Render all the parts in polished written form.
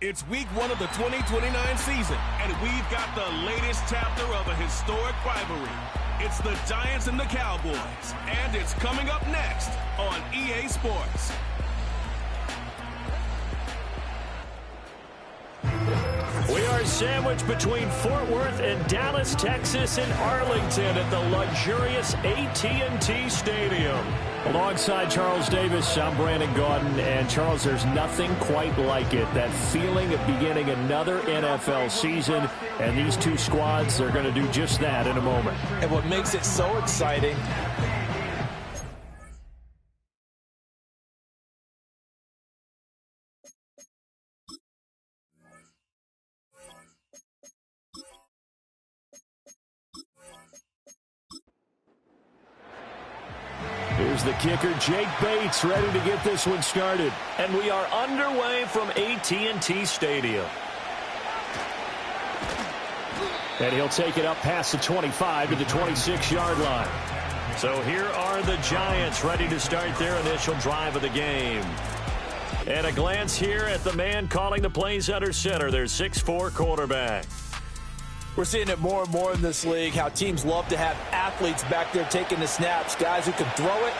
It's week 1 of the 2029 season, and we've got the latest chapter of a historic rivalry. It's the Giants and the Cowboys, and it's coming up next on EA Sports. We are sandwiched between Fort Worth and Dallas, Texas, and Arlington at the luxurious AT&T Stadium. Alongside Charles Davis, I'm Brandon Gaudin. And, Charles, there's nothing quite like it. That feeling of beginning another NFL season. And these two squads are going to do just that in a moment. And what makes it so exciting... Here's the kicker, Jake Bates, ready to get this one started. And we are underway from AT&T Stadium. And he'll take it up past the 25 to the 26-yard line. So here are the Giants ready to start their initial drive of the game. And a glance here at the man calling the plays under center, their 6'4" quarterback. We're seeing it more and more in this league, how teams love to have athletes back there taking the snaps, guys who can throw it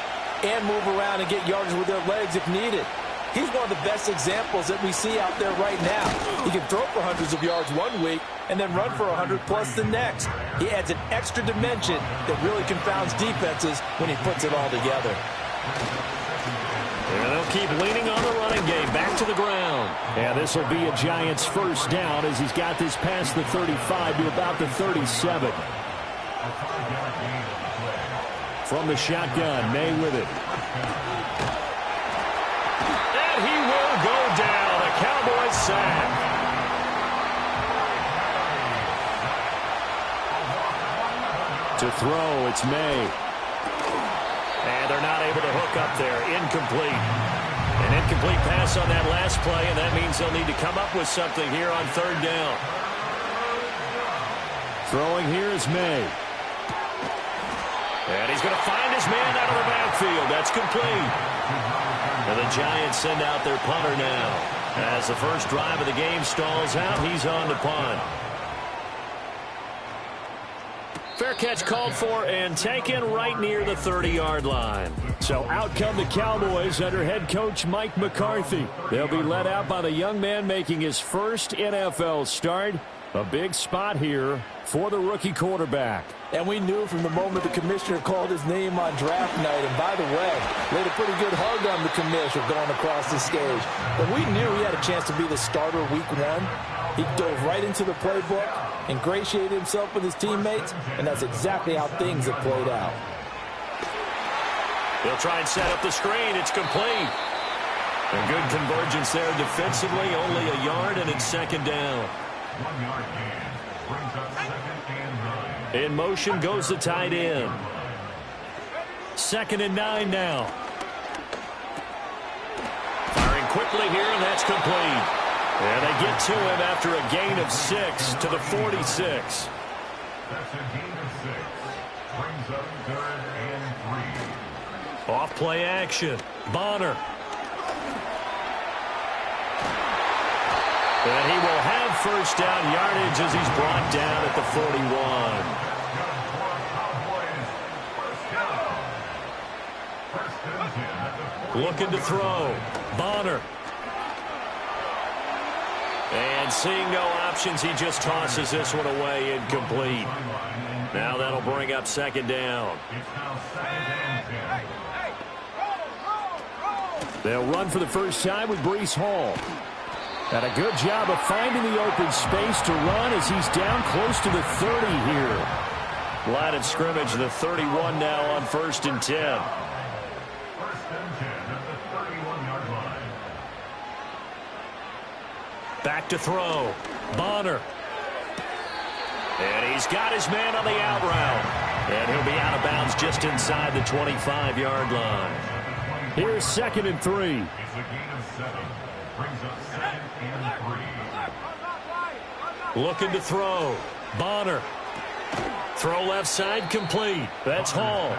and move around and get yardage with their legs if needed. He's one of the best examples that we see out there right now. He can throw for hundreds of yards one week and then run for 100+ the next. He adds an extra dimension that really confounds defenses when he puts it all together. And they'll keep leaning on the running game. Back to the ground. And this will be a Giants first down as he's got this past the 35 to about the 37. From the shotgun, May with it. And he will go down. A Cowboys sack. To throw, it's May. And they're not able to hook up there. Incomplete. An incomplete pass on that last play, and that means they'll need to come up with something here on third down. Throwing here is May. And he's going to find his man out of the backfield. That's complete. And the Giants send out their punter now. As the first drive of the game stalls out, he's on to punt. Fair catch called for and taken right near the 30-yard line. So out come the Cowboys under head coach Mike McCarthy. They'll be led out by the young man making his first NFL start. A big spot here for the rookie quarterback. And we knew from the moment the commissioner called his name on draft night. And by the way, laid a pretty good hug on the commissioner going across the stage. But we knew he had a chance to be the starter week 1. He dove right into the playbook, ingratiated himself with his teammates, and that's exactly how things have played out. He'll try and set up the screen. It's complete. A good convergence there defensively. Only a yard, and it's second down. 1 yard gain. Brings up 2nd and 9. In motion goes the tight end. 2nd and 9 now. Firing quickly here, and that's complete. And they get to him after a gain of 6 to the 46. That's a gain of 6. Brings up 3rd and 3. Off play action. Bonner. And he will have first down yardage as he's brought down at the 41. Looking to throw. Bonner. And seeing no options, he just tosses this one away, incomplete. Now that'll bring up second down. They'll run for the first time with Breece Hall. And a good job of finding the open space to run as he's down close to the 30 here. Line of scrimmage, the 31 now on 1st and 10. 1st and 10 at the 31-yard line. Back to throw. Bonner. And he's got his man on the out route. And he'll be out of bounds just inside the 25-yard line. Here's 2nd and 3. It's a gain of 7. Brings up 2nd and 3. Looking to throw. Bonner. Throw left side complete. That's Hall.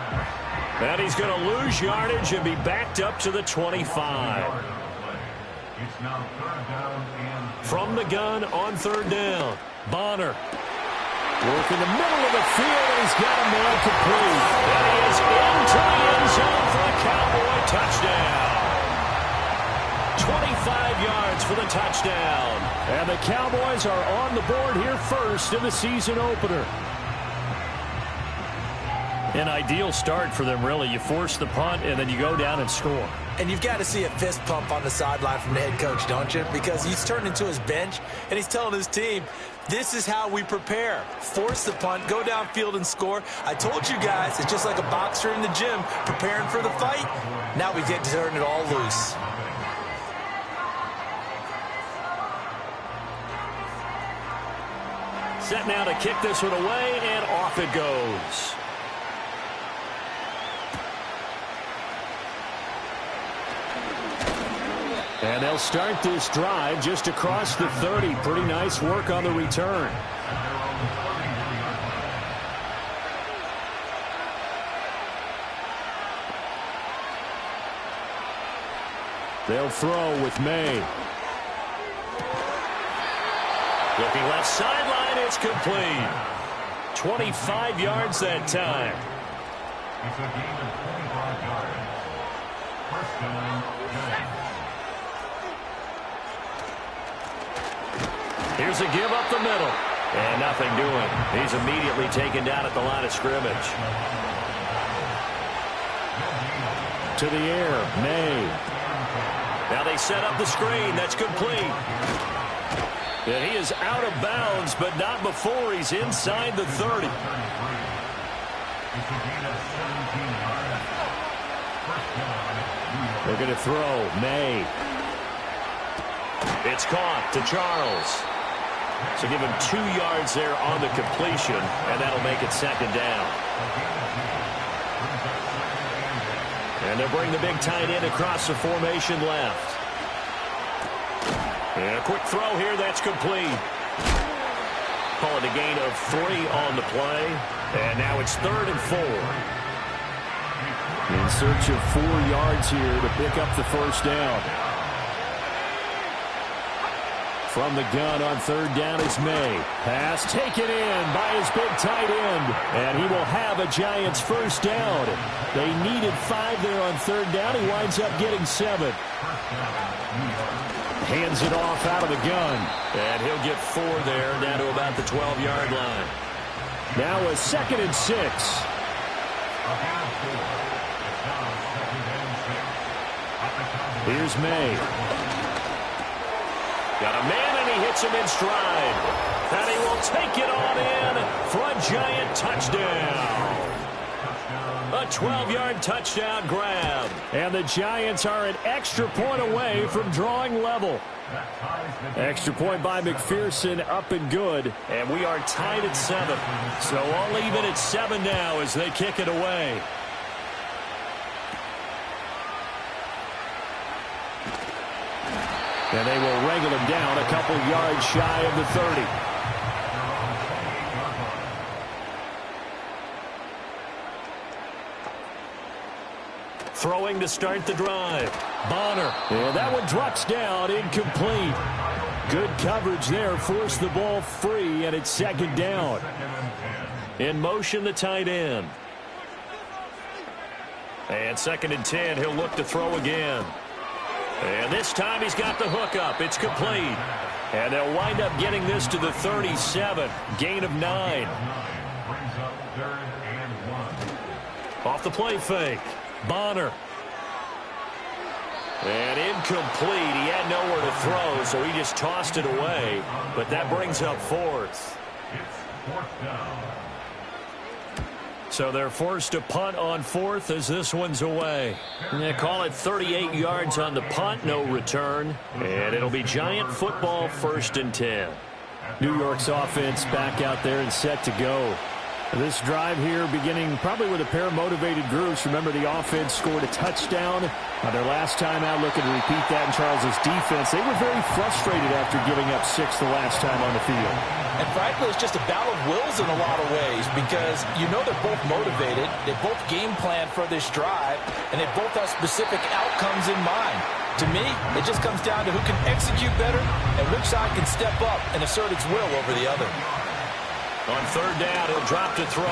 And he's going to lose yardage and be backed up to the 25. It's now 3rd down and From the gun on third down, Bonner. Work in the middle of the field, and he's got a man complete. And he is into the end zone for a Cowboy touchdown. 25 yards for the touchdown. And the Cowboys are on the board here first in the season opener. An ideal start for them, really. You force the punt, and then you go down and score. And you've got to see a fist pump on the sideline from the head coach, don't you? Because he's turned into his bench, and he's telling his team, this is how we prepare. Force the punt, go downfield and score. I told you guys, it's just like a boxer in the gym preparing for the fight. Now we get to turn it all loose. Set now to kick this one away, and off it goes. And they'll start this drive just across the 30. Pretty nice work on the return. They'll throw with May. Looking left sideline, it's complete. 25 yards that time. It's a gain of 25 yards. First down, Giants. Here's a give up the middle. And nothing doing. He's immediately taken down at the line of scrimmage. To the air, May. Now they set up the screen. That's complete. And he is out of bounds, but not before he's inside the 30. They're going to throw. May. It's caught to Charles. So give him 2 yards there on the completion, and that'll make it second down. And they'll bring the big tight end across the formation left. And a quick throw here, that's complete. Call it a gain of 3 on the play. And now it's 3rd and 4. In search of 4 yards here to pick up the first down. From the gun on third down is May. Pass taken in by his big tight end. And he will have a Giants first down. They needed 5 there on third down. He winds up getting 7. Hands it off out of the gun. And he'll get 4 there, down to about the 12-yard line. Now a 2nd and 6. Here's May. Got a man, and he hits him in stride. And he will take it on in for a Giant touchdown. A 12-yard touchdown grab. And the Giants are an extra point away from drawing level. Extra point by McPherson, up and good. And we are tied at 7. So all even at 7 now as they kick it away. And they will wrangle him down a couple yards shy of the 30. Throwing to start the drive. Bonner. And that one drops down, incomplete. Good coverage there. Forced the ball free, and it's 2nd down. In motion, the tight end. And 2nd and 10, he'll look to throw again. And this time he's got the hook up. It's complete. And they'll wind up getting this to the 37. Gain of 9. Off the play fake. Bonner. And incomplete. He had nowhere to throw, so he just tossed it away. But that brings up 4th. It's 4th down. So they're forced to punt on 4th as this one's away. And they call it 38 yards on the punt, no return. And it'll be Giant football, 1st and 10. New York's offense back out there and set to go. This drive here beginning probably with a pair of motivated groups. Remember, the offense scored a touchdown their last time out, looking to repeat that in Charles's defense. They were very frustrated after giving up 6 the last time on the field. And frankly, it's just a battle of wills in a lot of ways because you know they're both motivated. They both game plan for this drive, and they both have specific outcomes in mind. To me, it just comes down to who can execute better and which side can step up and assert its will over the other. On third down, he'll drop to throw.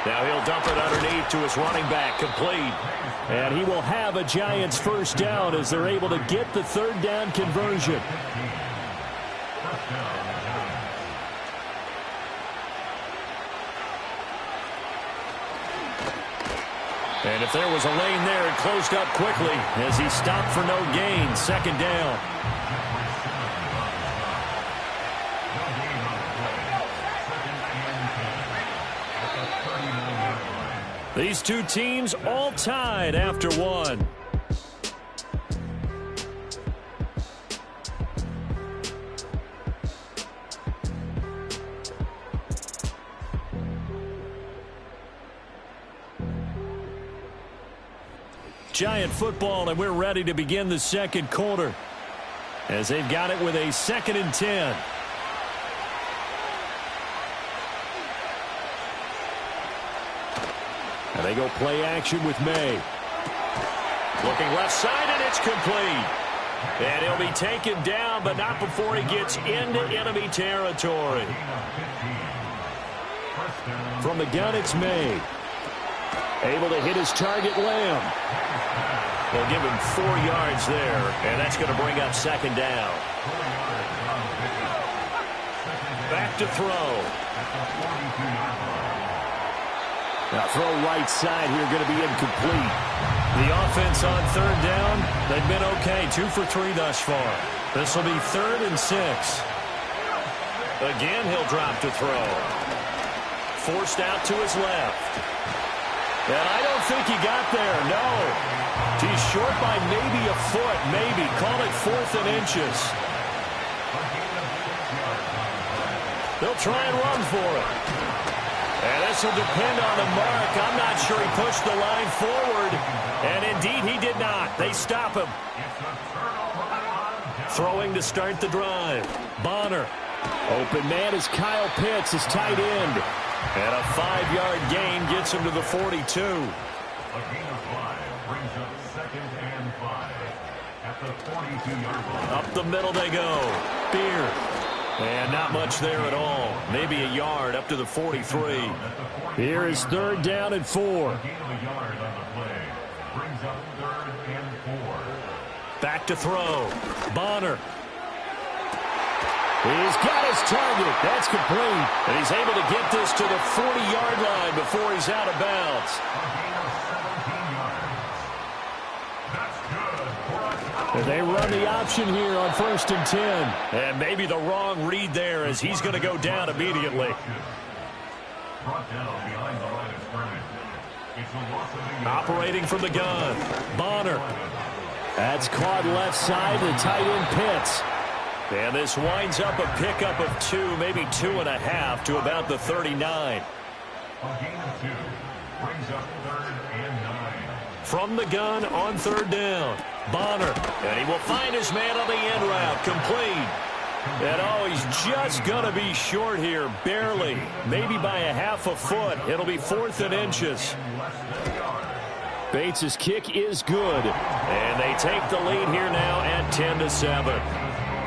Now he'll dump it underneath to his running back, complete. And he will have a Giants first down as they're able to get the third down conversion. And if there was a lane there, it closed up quickly as he stopped for no gain. Second down. These two teams all tied after one. Giant football, and we're ready to begin the second quarter as they've got it with a 2nd and 10. And they go play action with May. Looking left side, and it's complete. And he'll be taken down, but not before he gets into enemy territory. From the gun, it's May. Able to hit his target, Lamb. They'll give him 4 yards there, and that's going to bring up second down. Back to throw. Now throw right side here, going to be incomplete. The offense on third down, they've been okay, 2 for 3 thus far. This will be 3rd and 6. Again, he'll drop to throw. Forced out to his left. And I don't think he got there, no. He's short by maybe a foot, maybe. Call it 4th and inches. They'll try and run for it. And this will depend on the mark. I'm not sure he pushed the line forward. And indeed, he did not. They stop him. Throwing to start the drive. Bonner. Open man is Kyle Pitts, his tight end. And a 5-yard gain gets him to the 42. A gain of 5 brings up 2nd and 5 at the 42-yard line. Up the middle they go. Beard. And not much there at all. Maybe a yard up to the 43. Here is 3rd down and 4. A gain of a yard on the play brings up 3rd and 4. Back to throw. Bonner. He's got his target. That's complete. And he's able to get this to the 40-yard line before he's out of bounds. And they run the option here on 1st and 10. And maybe the wrong read there as he's going to go down immediately. Operating from the gun. Bonner. That's caught left side to tight end Pitts. And this winds up a pickup of 2, maybe 2.5 to about the 39. A gain of 2 brings up 3rd and 9. From the gun on 3rd down. Bonner. And he will find his man on the end route. Complete. And oh, he's just going to be short here. Barely. Maybe by a half a foot. It'll be 4th and inches. Bates' kick is good. And they take the lead here now at 10-7.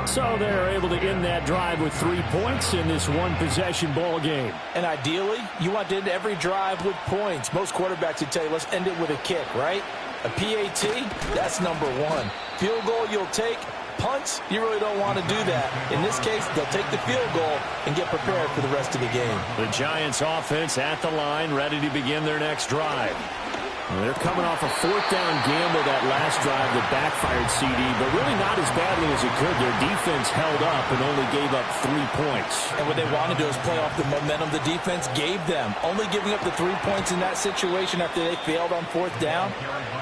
So they're able to end that drive with 3 points in this one-possession ball game. And ideally, you want to end every drive with points. Most quarterbacks would tell you, let's end it with a kick, right? A PAT, that's number 1. Field goal you'll take. Punts, you really don't want to do that. In this case, they'll take the field goal and get prepared for the rest of the game. The Giants offense at the line, ready to begin their next drive. They're coming off a 4th down gamble that last drive that backfired CD, but really not as badly as it could. Their defense held up and only gave up 3 points. And what they want to do is play off the momentum the defense gave them. Only giving up the 3 points in that situation after they failed on 4th down.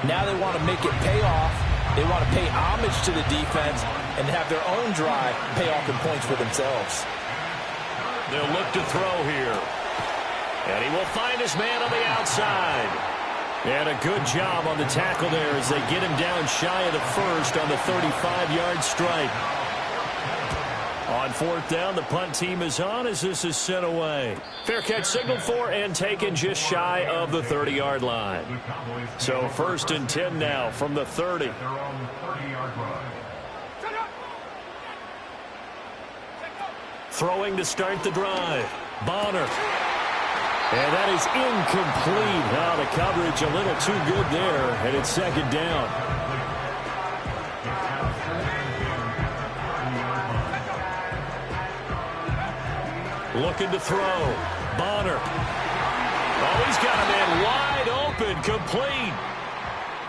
Now they want to make it pay off. They want to pay homage to the defense and have their own drive pay off in points for themselves. They'll look to throw here. And he will find his man on the outside. And a good job on the tackle there as they get him down shy of the first on the 35-yard strike. On fourth down, the punt team is on as this is sent away. Fair catch signaled for and taken just shy of the 30-yard line. So 1st and 10 now from the 30. Throwing to start the drive. Bonner. And that is incomplete. Now the coverage a little too good there, and it's 2nd down. Looking to throw. Bonner. Oh, he's got a man wide open, complete.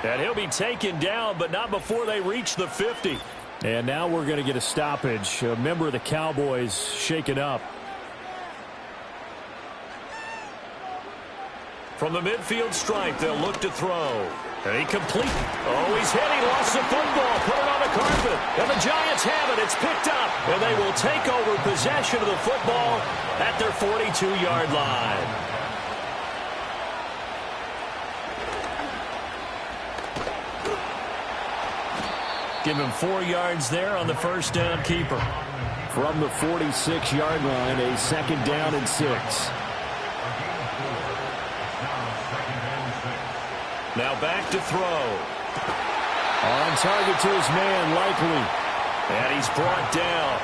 And he'll be taken down, but not before they reach the 50. And now we're going to get a stoppage. A member of the Cowboys shaken up. From the midfield stripe, they'll look to throw. And he complete. Oh, he's hit. He lost the football. Put it on the carpet. And the Giants have it. It's picked up. And they will take over possession of the football at their 42-yard line. Give him 4 yards there on the first down keeper. From the 46-yard line, a 2nd down and 6. Now back to throw. On target to his man, Likely. And he's brought down.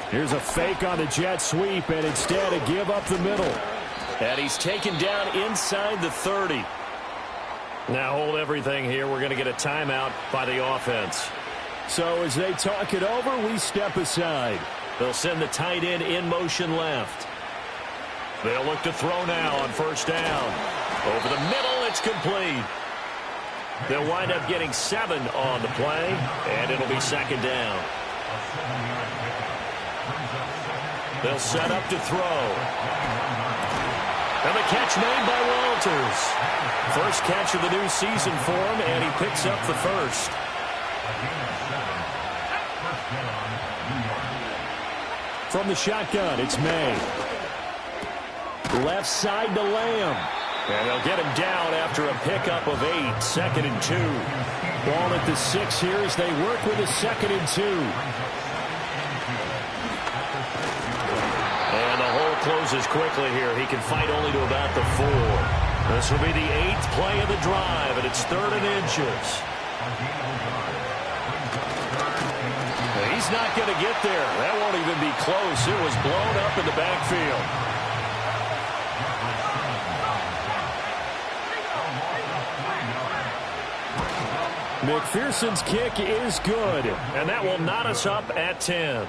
Here's a fake on the jet sweep, and instead a give up the middle. And he's taken down inside the 30. Now hold everything here. We're going to get a timeout by the offense. So as they talk it over, we step aside. They'll send the tight end in motion left. They'll look to throw now on first down. Over the middle, it's complete. They'll wind up getting 7 on the play, and it'll be 2nd down. They'll set up to throw. And the catch made by Walters. First catch of the new season for him, and he picks up the first. From the shotgun, it's May. Left side to Lamb. And they'll get him down after a pickup of 8. 2nd and 2. Ball at the 6 here as they work with a 2nd and 2. And the hole closes quickly here. He can fight only to about the 4. This will be the 8th play of the drive, and it's 3rd and inches. He's not going to get there. That won't even be close. It was blown up in the backfield. McPherson's kick is good. And that will knot us up at 10.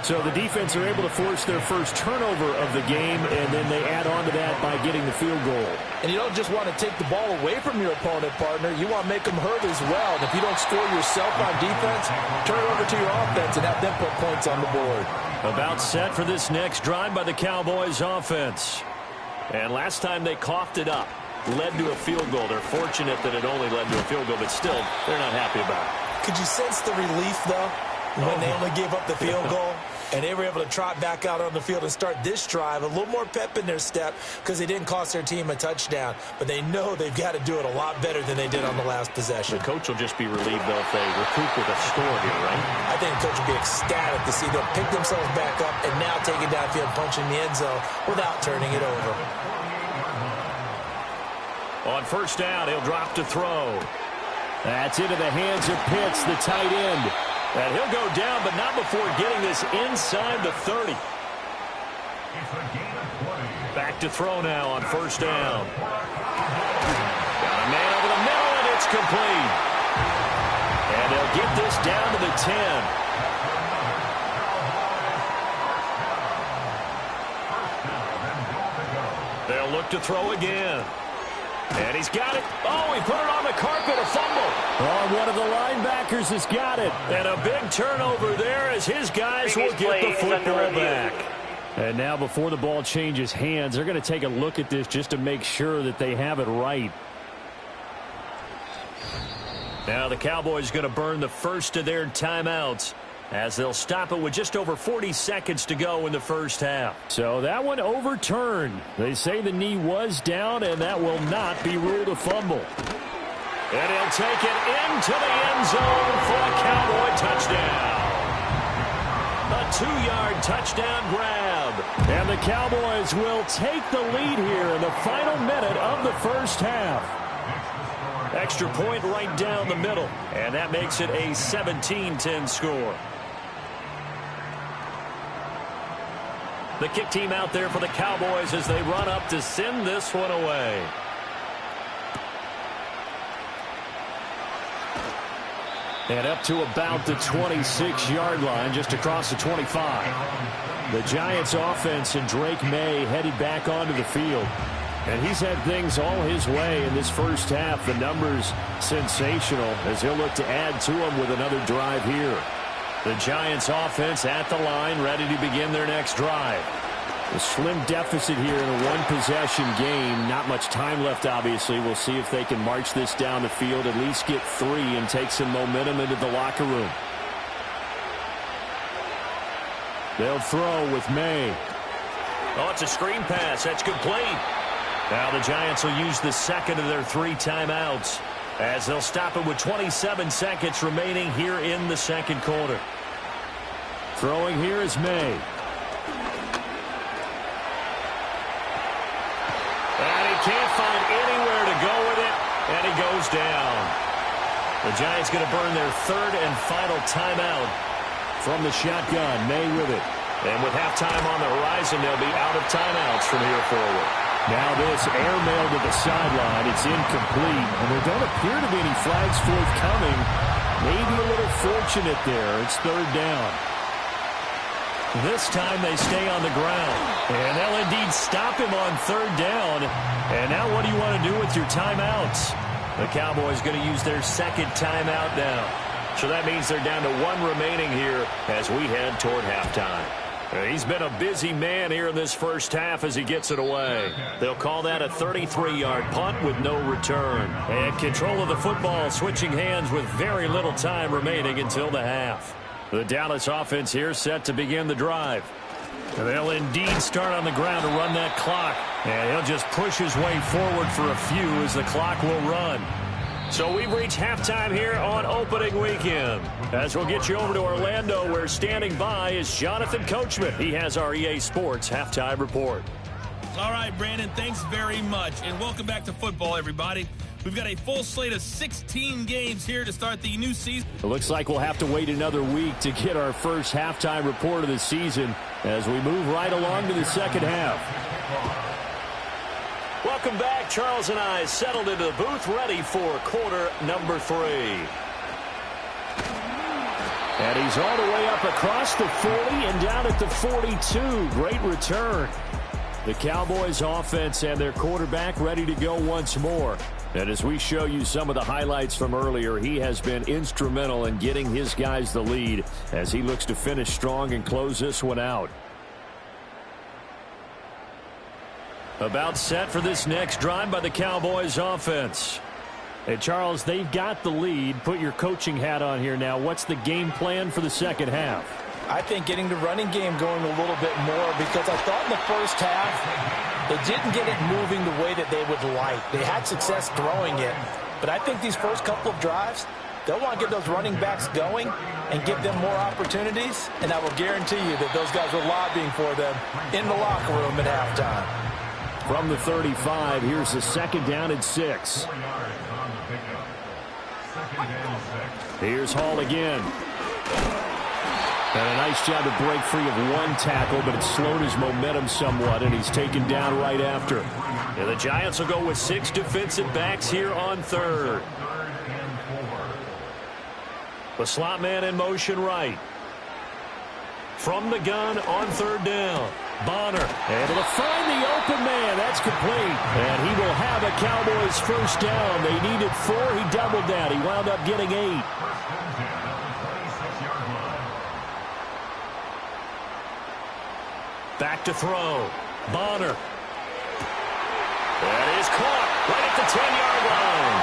So the defense are able to force their first turnover of the game, and then they add on to that by getting the field goal. And you don't just want to take the ball away from your opponent, partner. You want to make them hurt as well. And if you don't score yourself on defense, turn it over to your offense and have them put points on the board. About set for this next drive by the Cowboys offense. And last time they coughed it up, led to a field goal. They're fortunate that it only led to a field goal, but still, they're not happy about it. Could you sense the relief, though, when they only gave up the field goal? And they were able to trot back out on the field and start this drive. A little more pep in their step because they didn't cost their team a touchdown. But they know they've got to do it a lot better than they did on the last possession. The coach will just be relieved, though, if they recoup with a score here, right? I think the coach will be ecstatic to see them pick themselves back up and now take it downfield, punching the end zone without turning it over. On first down, he'll drop to throw. That's into the hands of Pitts, the tight end. And he'll go down, but not before getting this inside the 30. Back to throw now on first down. Got a man over the middle, and it's complete. And they'll get this down to the 10. They'll look to throw again. And he's got it. Oh, he put it on the carpet, a fumble. Oh, one of the linebackers has got it. And a big turnover there as his guys will get the football back. And now before the ball changes hands, they're going to take a look at this just to make sure that they have it right. Now the Cowboys going to burn the first of their timeouts as they'll stop it with just over 40 seconds to go in the first half. So that one overturned. They say the knee was down, and that will not be ruled a fumble. And he'll take it into the end zone for a Cowboy touchdown. A 2-yard touchdown grab. And the Cowboys will take the lead here in the final minute of the first half. Extra point right down the middle, and that makes it a 17-10 score. The kick team out there for the Cowboys as they run up to send this one away. And up to about the 26-yard line, just across the 25. The Giants offense and Drake May headed back onto the field. And he's had things all his way in this first half. The numbers sensational as he'll look to add to them with another drive here. The Giants offense at the line, ready to begin their next drive. A slim deficit here in a one-possession game. Not much time left, obviously. We'll see if they can march this down the field, at least get 3, and take some momentum into the locker room. They'll throw with May. Oh, it's a screen pass. That's complete. Now the Giants will use the second of their 3 timeouts as they'll stop it with 27 seconds remaining here in the second quarter. Throwing here is May. And he can't find anywhere to go with it, and he goes down. The Giants going to burn their 3rd and final timeout. From the shotgun, May with it. And with halftime on the horizon, they'll be out of timeouts from here forward. Now this airmail to the sideline. It's incomplete, and there don't appear to be any flags forthcoming. Maybe a little fortunate there. It's 3rd down. This time they stay on the ground. And they'll indeed stop him on 3rd down. And now what do you want to do with your timeouts? The Cowboys going to use their 2nd timeout now. So that means they're down to 1 remaining here as we head toward halftime. He's been a busy man here in this first half as he gets it away. They'll call that a 33-yard punt with no return. And control of the football switching hands with very little time remaining until the half. The Dallas offense here set to begin the drive. And they'll indeed start on the ground to run that clock. And he'll just push his way forward for a few as the clock will run. So we've reached halftime here on opening weekend. As we'll get you over to Orlando, where standing by is Jonathan Coachman. He has our EA Sports halftime report. All right, Brandon, thanks very much. And welcome back to football, everybody. We've got a full slate of 16 games here to start the new season. It looks like we'll have to wait another week to get our first halftime report of the season as we move right along to the second half. Welcome back. Charles and I settled into the booth, ready for quarter number 3. And he's all the way up across the 40 and down at the 42. Great return. The Cowboys offense and their quarterback ready to go once more. And as we show you some of the highlights from earlier, he has been instrumental in getting his guys the lead as he looks to finish strong and close this one out. About set for this next drive by the Cowboys offense. Hey, Charles, they've got the lead. Put your coaching hat on here now. What's the game plan for the second half? I think getting the running game going a little bit more, because I thought in the first half they didn't get it moving the way that they would like. They had success throwing it, but I think these first couple of drives, they'll want to get those running backs going and give them more opportunities, and I will guarantee you that those guys were lobbying for them in the locker room at halftime. From the 35, here's the 2nd down and 6. Here's Hall again. And a nice job to break free of one tackle, but it slowed his momentum somewhat, and he's taken down right after. And the Giants will go with 6 defensive backs here on 3rd. The slot man in motion right. From the gun on 3rd down. Bonner able to find the open man. That's complete. And he will have a Cowboys first down. They needed 4. He doubled that. He wound up getting 8. Back to throw. Bonner. That is caught right at the 10-yard line.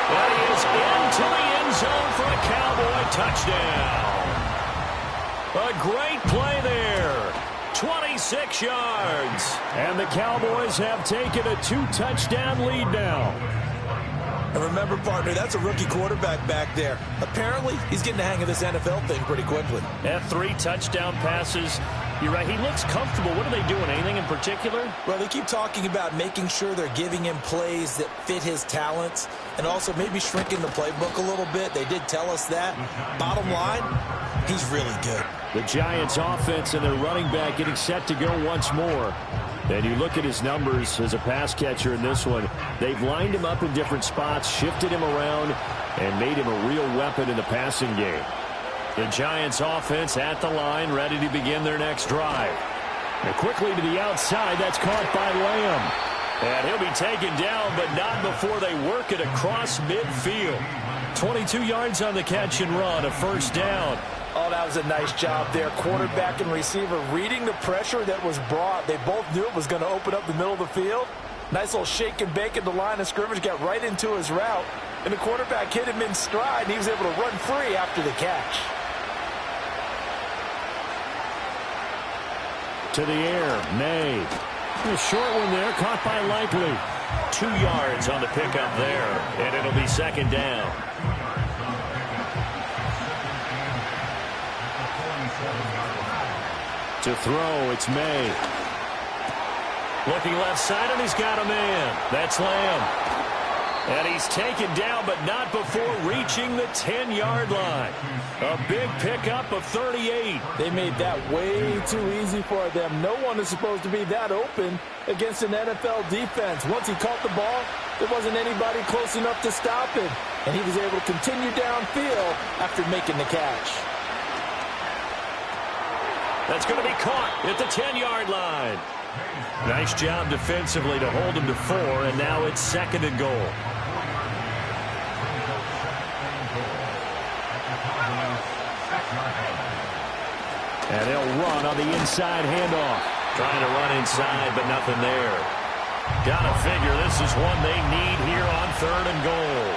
That is into the end zone for a Cowboy touchdown. A great play there. 26 yards. And the Cowboys have taken a 2-touchdown lead now. And remember, partner, that's a rookie quarterback back there. Apparently, he's getting the hang of this NFL thing pretty quickly. Had 3 touchdown passes. You're right, he looks comfortable. What are they doing? Anything in particular? Well, they keep talking about making sure they're giving him plays that fit his talents and also maybe shrinking the playbook a little bit. They did tell us that. Bottom line, he's really good. The Giants offense and their running back getting set to go once more. And you look at his numbers as a pass catcher in this one. They've lined him up in different spots, shifted him around, and made him a real weapon in the passing game. The Giants offense at the line, ready to begin their next drive. And quickly to the outside, that's caught by Lamb. And he'll be taken down, but not before they work it across midfield. 22 yards on the catch and run, a first down. Oh, that was a nice job there. Quarterback and receiver reading the pressure that was brought. They both knew it was going to open up the middle of the field. Nice little shake and bake at the line of scrimmage, got right into his route. And the quarterback hit him in stride, and he was able to run free after the catch. To the air, May. A short one there, caught by Likely. 2 yards on the pickup there, and it'll be second down. To throw, it's May. Looking left side, and he's got a man. That's Lamb. And he's taken down, but not before reaching the 10-yard line. A big pickup of 38. They made that way too easy for them. No one is supposed to be that open against an NFL defense. Once he caught the ball, there wasn't anybody close enough to stop him. And he was able to continue downfield after making the catch. That's going to be caught at the 10-yard line. Nice job defensively to hold him to 4, and now it's second and goal. And he'll run on the inside handoff. Trying to run inside, but nothing there. Gotta figure this is one they need here on third and goal.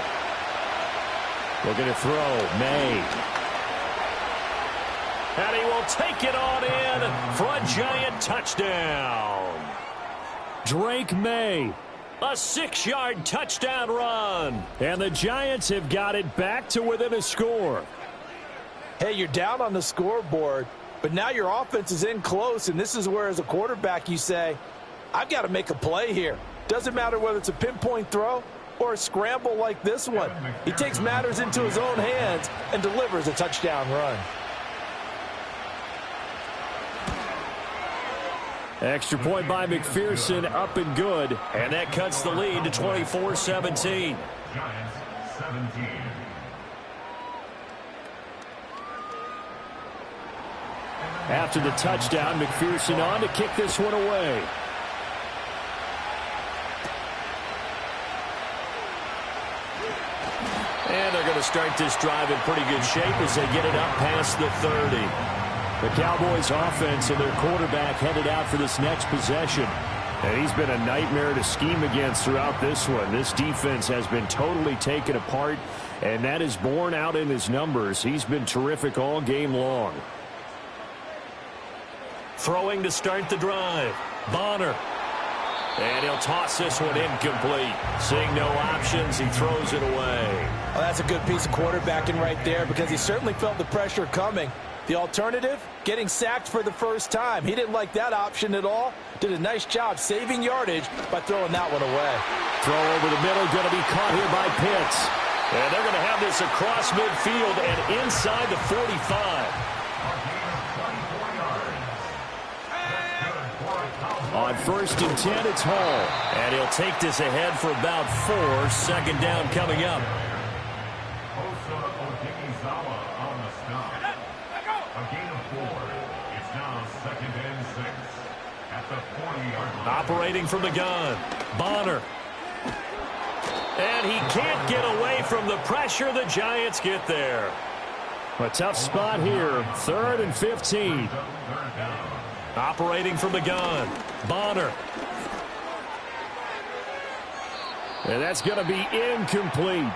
Looking to throw, May. And he will take it on in for a Giant touchdown. Drake May, a 6-yard touchdown run. And the Giants have got it back to within a score. Hey, you're down on the scoreboard, but now your offense is in close, and this is where, as a quarterback, you say, I've got to make a play here. Doesn't matter whether it's a pinpoint throw or a scramble like this one. He takes matters into his own hands and delivers a touchdown run. Extra point by McPherson, up and good. And that cuts the lead to 24-17. Giants 17. After the touchdown, McPherson on to kick this one away. And they're going to start this drive in pretty good shape as they get it up past the 30. The Cowboys offense and their quarterback headed out for this next possession. And he's been a nightmare to scheme against throughout this one. This defense has been totally taken apart, and that is borne out in his numbers. He's been terrific all game long. Throwing to start the drive. Bonner. And he'll toss this one incomplete. Seeing no options, he throws it away. Well, that's a good piece of quarterbacking right there because he certainly felt the pressure coming. The alternative, getting sacked for the first time. He didn't like that option at all. Did a nice job saving yardage by throwing that one away. Throw over the middle, going to be caught here by Pitts. And they're going to have this across midfield and inside the 45. On 1st and 10, it's Hall. And he'll take this ahead for about 4. Second down coming up. Operating from the gun. Bonner. And he can't get away from the pressure. The Giants get there. A tough spot here. 3rd and 15. Operating from the gun. Bonner. And that's going to be incomplete.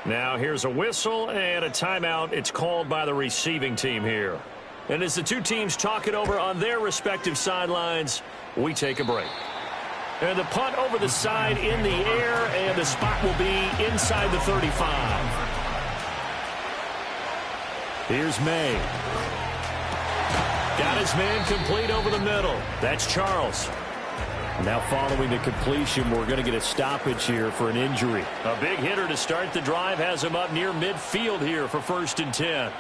Now here's a whistle and a timeout. It's called by the receiving team here. And as the two teams talk it over on their respective sidelines, we take a break. And the punt over the side in the air, and the spot will be inside the 35. Here's May. Got his man complete over the middle. That's Charles. Now following the completion, we're going to get a stoppage here for an injury. A big hitter to start the drive has him up near midfield here for 1st and 10.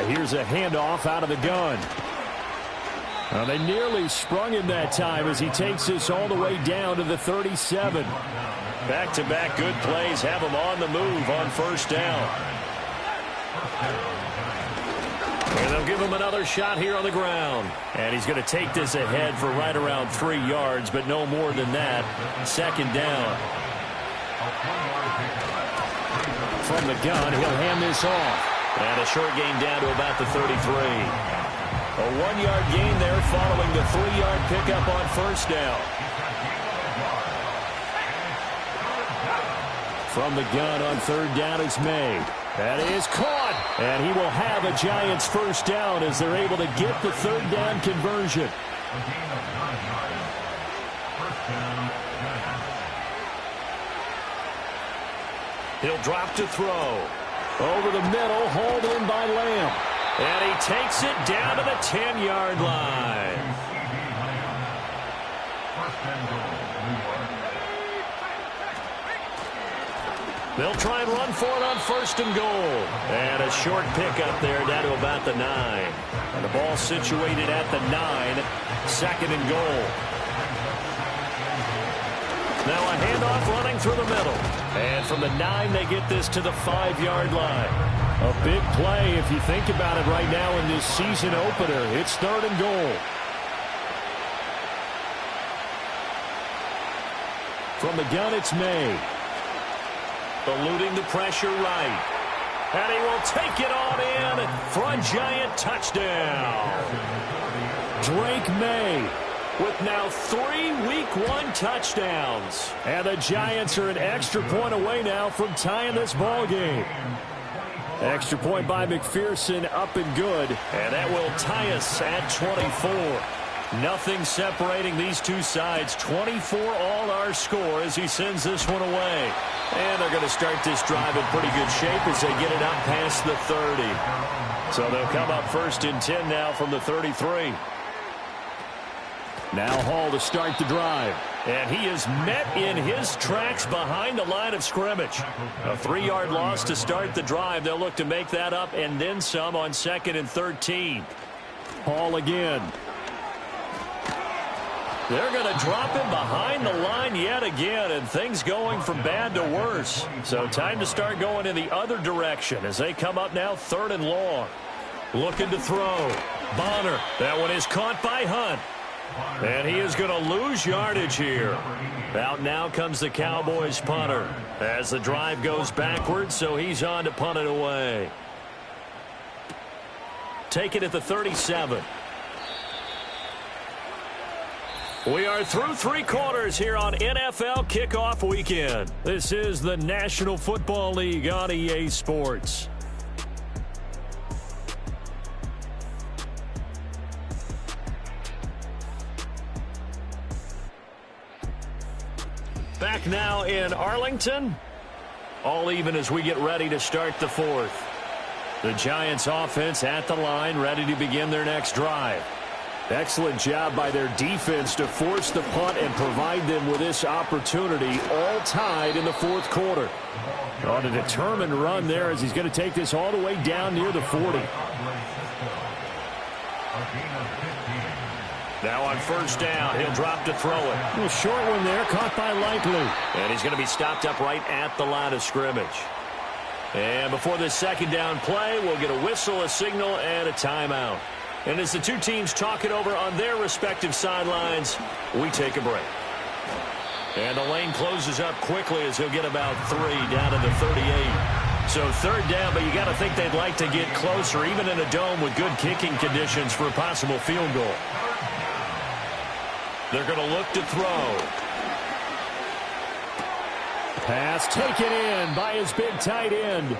Here's a handoff out of the gun. Well, they nearly sprung him that time as he takes this all the way down to the 37. Back-to-back good plays have him on the move on 1st down. And they'll give him another shot here on the ground. And he's going to take this ahead for right around 3 yards, but no more than that. 2nd down. From the gun, he'll hand this off. And a short gain down to about the 33. A 1-yard gain there following the 3-yard pickup on 1st down. From the gun on 3rd down, it's May. That is caught, and he will have a Giants 1st down as they're able to get the 3rd down conversion. He'll drop to throw. Over the middle, hauled in by Lamb. And he takes it down to the 10-yard line. They'll try and run for it on 1st and goal. And a short pickup there down to about the 9. And the ball situated at the 9. 2nd and goal. Now a handoff running through the middle. And from the 9, they get this to the 5-yard line. A big play if you think about it right now in this season opener. It's 3rd and goal. From the gun, it's May. Eluding the pressure right. And he will take it on in for a Giant touchdown. Drake May with now 3 Week 1 touchdowns. And the Giants are an extra point away now from tying this ball game. Extra point by McPherson, up and good. And that will tie us at 24. Nothing separating these two sides. 24 all our score as he sends this one away. And they're going to start this drive in pretty good shape as they get it up past the 30. So they'll come up 1st and 10 now from the 33. Now Hall to start the drive. And he is met in his tracks behind the line of scrimmage. A 3-yard loss to start the drive. They'll look to make that up and then some on 2nd and 13. Hall again. They're going to drop him behind the line yet again, and things going from bad to worse. So time to start going in the other direction as they come up now 3rd and long. Looking to throw. Bonner. That one is caught by Hunt. And he is going to lose yardage here. Out now comes the Cowboys punter as the drive goes backwards, so he's on to punt it away. Take it at the 37. We are through 3 quarters here on NFL Kickoff Weekend. This is the National Football League on EA Sports. Back now in Arlington. All even as we get ready to start the 4th. The Giants offense at the line, ready to begin their next drive. Excellent job by their defense to force the punt and provide them with this opportunity, all tied in the 4th quarter. On a determined run there as he's going to take this all the way down near the 40. Now on 1st down, he'll drop to throw it. A short one there, caught by Likely. And he's going to be stopped up right at the line of scrimmage. And before this 2nd down play, we'll get a whistle, a signal, and a timeout. And as the two teams talk it over on their respective sidelines, we take a break. And the lane closes up quickly as he'll get about 3 down to the 38. So 3rd down, but you got to think they'd like to get closer, even in a dome with good kicking conditions for a possible field goal. They're going to look to throw. Pass taken in by his big tight end.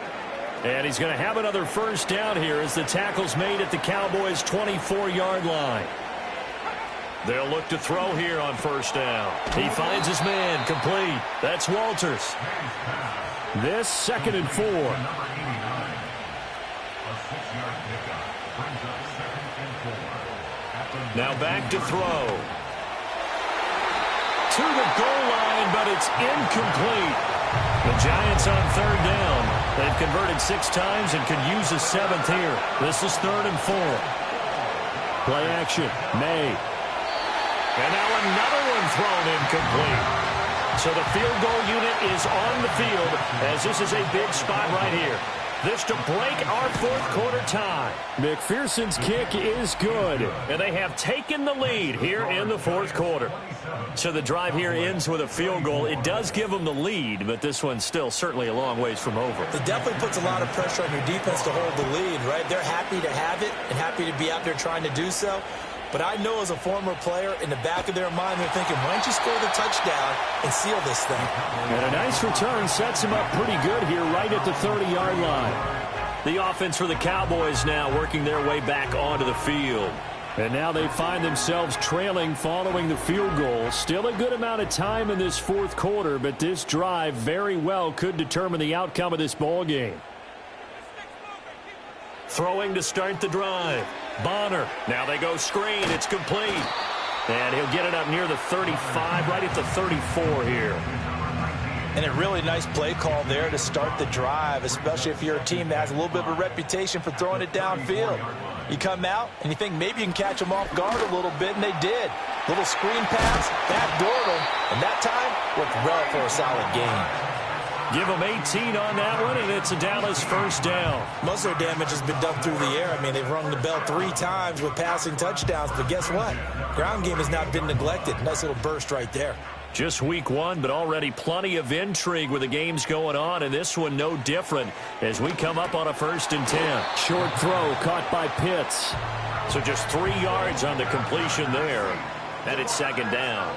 And he's going to have another first down here as the tackle's made at the Cowboys' 24-yard line. They'll look to throw here on first down. He finds his man, complete. That's Walters. This 2nd and 4. Now back to throw. To the goal line, but it's incomplete. The Giants on 3rd down. They've converted 6 times and could use a 7th here. This is 3rd and 4. Play action. May. And now another one thrown incomplete. So the field goal unit is on the field as this is a big spot right here. This to break our 4th quarter tie. McPherson's kick is good. And they have taken the lead here in the 4th quarter. So the drive here ends with a field goal. It does give them the lead, but this one's still certainly a long ways from over. It definitely puts a lot of pressure on your defense to hold the lead, right? They're happy to have it and happy to be out there trying to do so. But I know as a former player, in the back of their mind, they're thinking, why don't you score the touchdown and seal this thing? And a nice return sets him up pretty good here right at the 30-yard line. The offense for the Cowboys now working their way back onto the field. And now they find themselves trailing following the field goal. Still a good amount of time in this 4th quarter, but this drive very well could determine the outcome of this ball game. Throwing to start the drive. Bonner. Now they go screen. It's complete. And he'll get it up near the 35, right at the 34 here. And a really nice play call there to start the drive, especially if you're a team that has a little bit of a reputation for throwing it downfield. You come out and you think maybe you can catch them off guard a little bit, and they did. Little screen pass, backdoored them, and that time worked well for a solid gain. Give them 18 on that one, and it's a Dallas first down. Most of their damage has been done through the air. I mean, they've rung the bell 3 times with passing touchdowns, but guess what? Ground game has not been neglected. Nice little burst right there. Just week 1, but already plenty of intrigue with the games going on, and this one no different as we come up on a 1st and 10. Short throw caught by Pitts. So just 3 yards on the completion there, and it's 2nd down.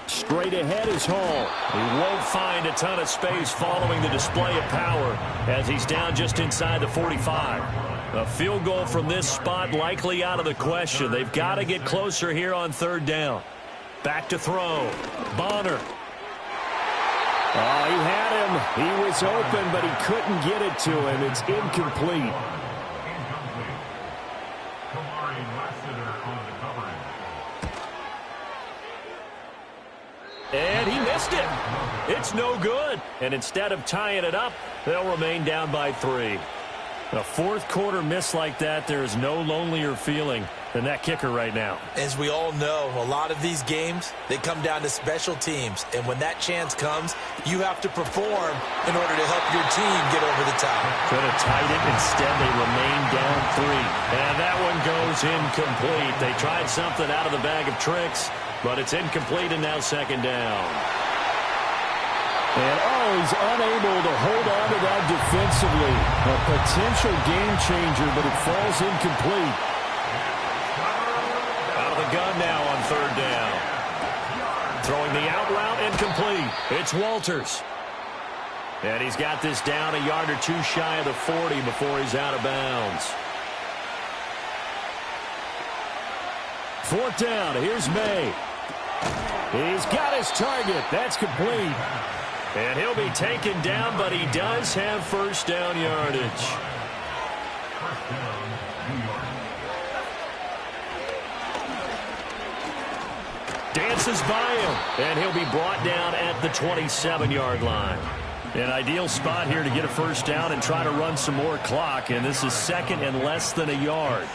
Straight ahead is Hall. He won't find a ton of space following the display of power as he's down just inside the 45. A field goal from this spot likely out of the question. They've got to get closer here on 3rd down. Back to throw. Bonner. Oh, he had him. He was open, but he couldn't get it to him. It's incomplete. And he missed it. It's no good. And instead of tying it up, they'll remain down by 3. A 4th quarter miss like that, there is no lonelier feeling than that kicker right now. As we all know, a lot of these games, they come down to special teams. And when that chance comes, you have to perform in order to help your team get over the top. Could have tied it. Instead, they remain down 3. And that one goes incomplete. They tried something out of the bag of tricks, but it's incomplete and now 2nd down. And, he's unable to hold on to that defensively. A potential game changer, but it falls incomplete. Out of the gun now on 3rd down. Throwing the out route incomplete. It's Walters. And he's got this down a yard or 2 shy of the 40 before he's out of bounds. 4th down. Here's May. He's got his target. That's complete. And he'll be taken down, but he does have 1st down yardage. Dances by him, and he'll be brought down at the 27-yard line. An ideal spot here to get a 1st down and try to run some more clock, and this is 2nd and less than a yard.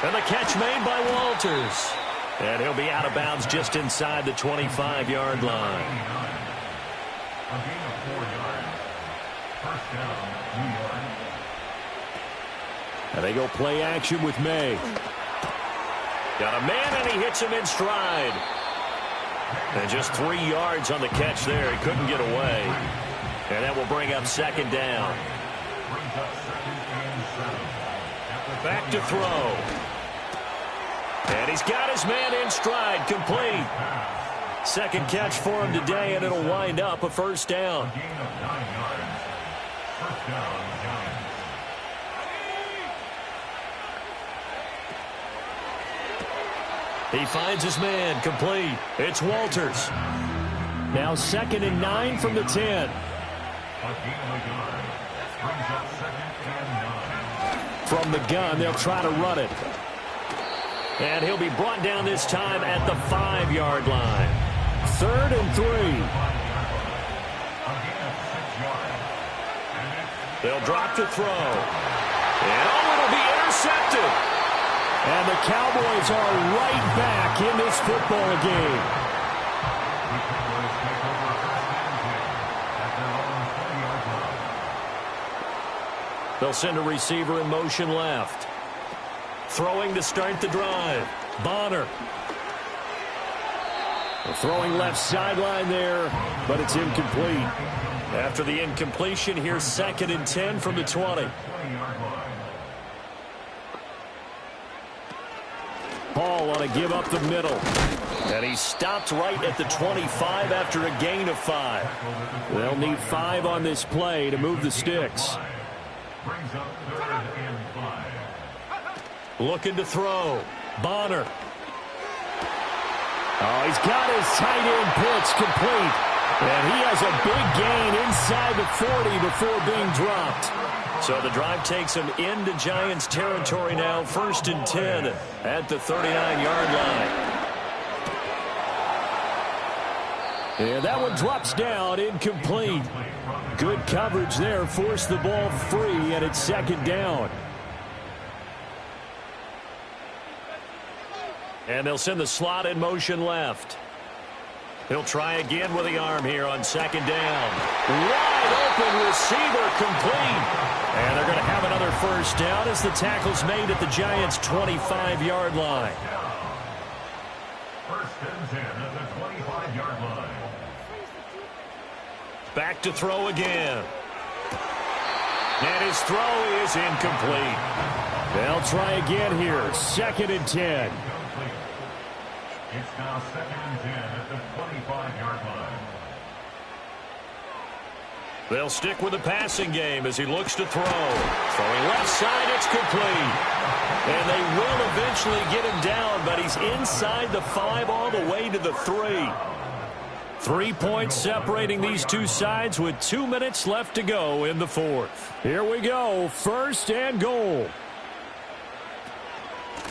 And the catch made by Walters. And he'll be out of bounds just inside the 25-yard line. And they go play action with May. Got a man, and he hits him in stride. And just 3 yards on the catch there. He couldn't get away. And that will bring up 2nd down. Back to throw. And he's got his man in stride, complete. Second catch for him today, and it'll wind up a first down. Gain of 9 yards. First down, Giants. He finds his man, complete. It's Walters. Now 2nd and 9 from the 10. A gain of a yard. Brings up 2nd and 9. From the gun, they'll try to run it. And he'll be brought down this time at the 5-yard line. 3rd and 3. A gain of 6 yards. They'll drop to throw. And it'll be intercepted. And the Cowboys are right back in this football game. The Cowboys take over 1st and 10 at their own 20-yard line. They'll send a receiver in motion left. Throwing to start the drive. Bonner. Throwing left sideline there, but it's incomplete. After the incompletion, here's 2nd and 10 from the 20. 20-yard line. Hall on a give up the middle. And he stopped right at the 25 after a gain of 5. They'll need 5 on this play to move the sticks. Brings up 3rd and 5. Looking to throw. Bonner. Oh, he's got his tight end pitch complete. And he has a big gain inside the 40 before being dropped. So the drive takes him into Giants territory now. 1st and 10 at the 39-yard line. And that one drops down, incomplete. Good coverage there, forced the ball free, and it's 2nd down. And they'll send the slot in motion left. He'll try again with the arm here on 2nd down. Wide open receiver, complete. And they're going to have another first down as the tackle's made at the Giants' 25-yard line. 1st and 10 at the 25-yard line. Back to throw again. And his throw is incomplete. They'll try again here. 2nd and 10. It's now 2nd and 10 at the 25-yard line. They'll stick with the passing game as he looks to throw. Throwing left side, it's complete. And they will eventually get him down, but he's inside the 5 all the way to the 3. 3 points separating these two sides with 2 minutes left to go in the 4th. Here we go, 1st and goal.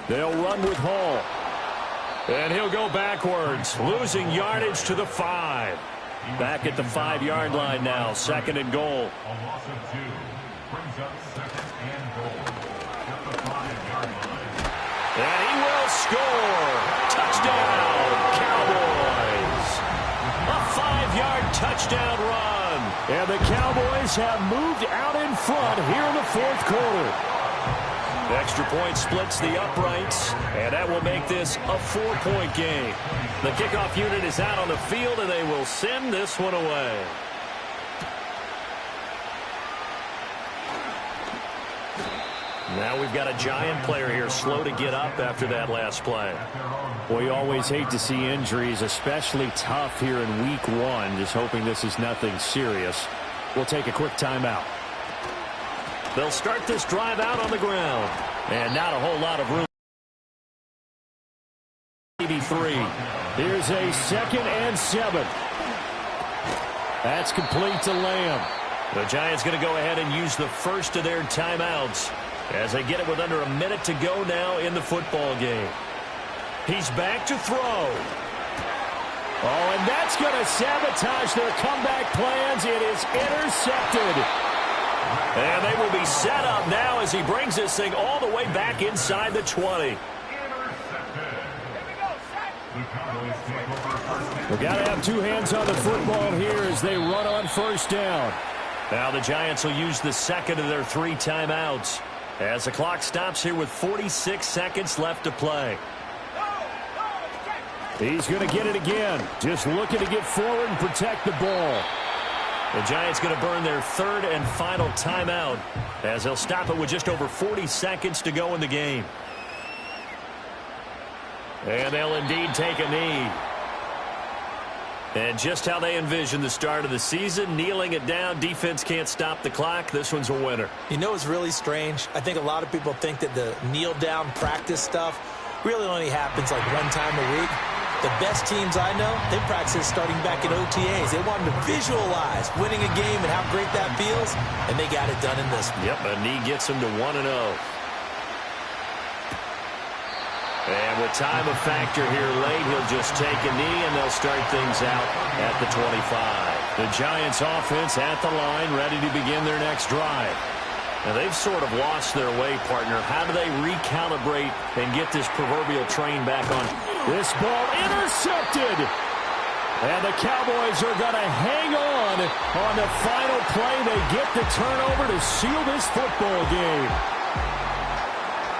They'll run with Hall. And he'll go backwards, losing yardage to the 5. Back at the 5-yard line now, 2nd and goal. A loss of 2 brings up 2nd and goal at the 5-yard line. And he will score. Touchdown, Cowboys. A 5-yard touchdown run. And the Cowboys have moved out in front here in the 4th quarter. The extra point splits the uprights, and that will make this a 4-point game. The kickoff unit is out on the field, and they will send this one away. Now we've got a Giant player here slow to get up after that last play. We always hate to see injuries, especially tough here in week 1. Just hoping this is nothing serious. We'll take a quick timeout. They'll start this drive out on the ground. And not a whole lot of room. 83. Here's a 2nd and 7. That's complete to Lamb. The Giants going to go ahead and use the first of their timeouts as they get it with under a minute to go now in the football game. He's back to throw. Oh, and that's going to sabotage their comeback plans. It is intercepted. And they will be set up now as he brings this thing all the way back inside the 20. We've got to have 2 hands on the football here as they run on 1st down. Now the Giants will use the 2nd of their 3 timeouts as the clock stops here with 46 seconds left to play. He's going to get it again. Just looking to get forward and protect the ball. The Giants going to burn their 3rd and final timeout as they'll stop it with just over 40 seconds to go in the game. And they'll indeed take a knee. And just how they envisioned the start of the season, kneeling it down, defense can't stop the clock. This one's a winner. You know, it's really strange. I think a lot of people think that the kneel-down practice stuff really only happens like one time a week. The best teams I know, they practice starting back in OTAs. They want them to visualize winning a game and how great that feels, and they got it done in this one. Yep, a knee gets them to 1-0. And with time a factor here late, he'll just take a knee, and they'll start things out at the 25. The Giants offense at the line, ready to begin their next drive. Now, they've sort of lost their way, partner. How do they recalibrate and get this proverbial train back on? This ball intercepted. And the Cowboys are going to hang on the final play. They get the turnover to seal this football game.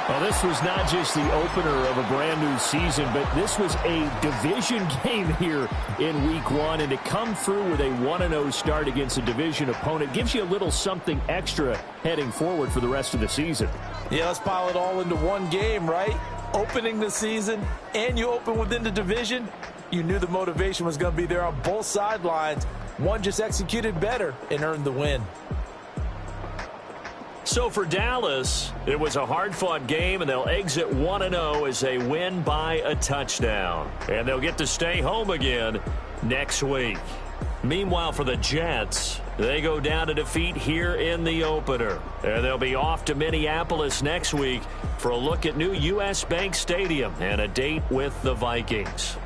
Well, this was not just the opener of a brand-new season, but this was a division game here in Week 1. And to come through with a 1-0 start against a division opponent gives you a little something extra heading forward for the rest of the season. Yeah, let's pile it all into one game, right? Opening the season, and you open within the division. You knew the motivation was going to be there on both sidelines. One just executed better and earned the win. So for Dallas, it was a hard-fought game, and they'll exit 1-0 as they win by a touchdown. And they'll get to stay home again next week. Meanwhile, for the Jets, they go down to defeat here in the opener. And they'll be off to Minneapolis next week for a look at new U.S. Bank Stadium and a date with the Vikings.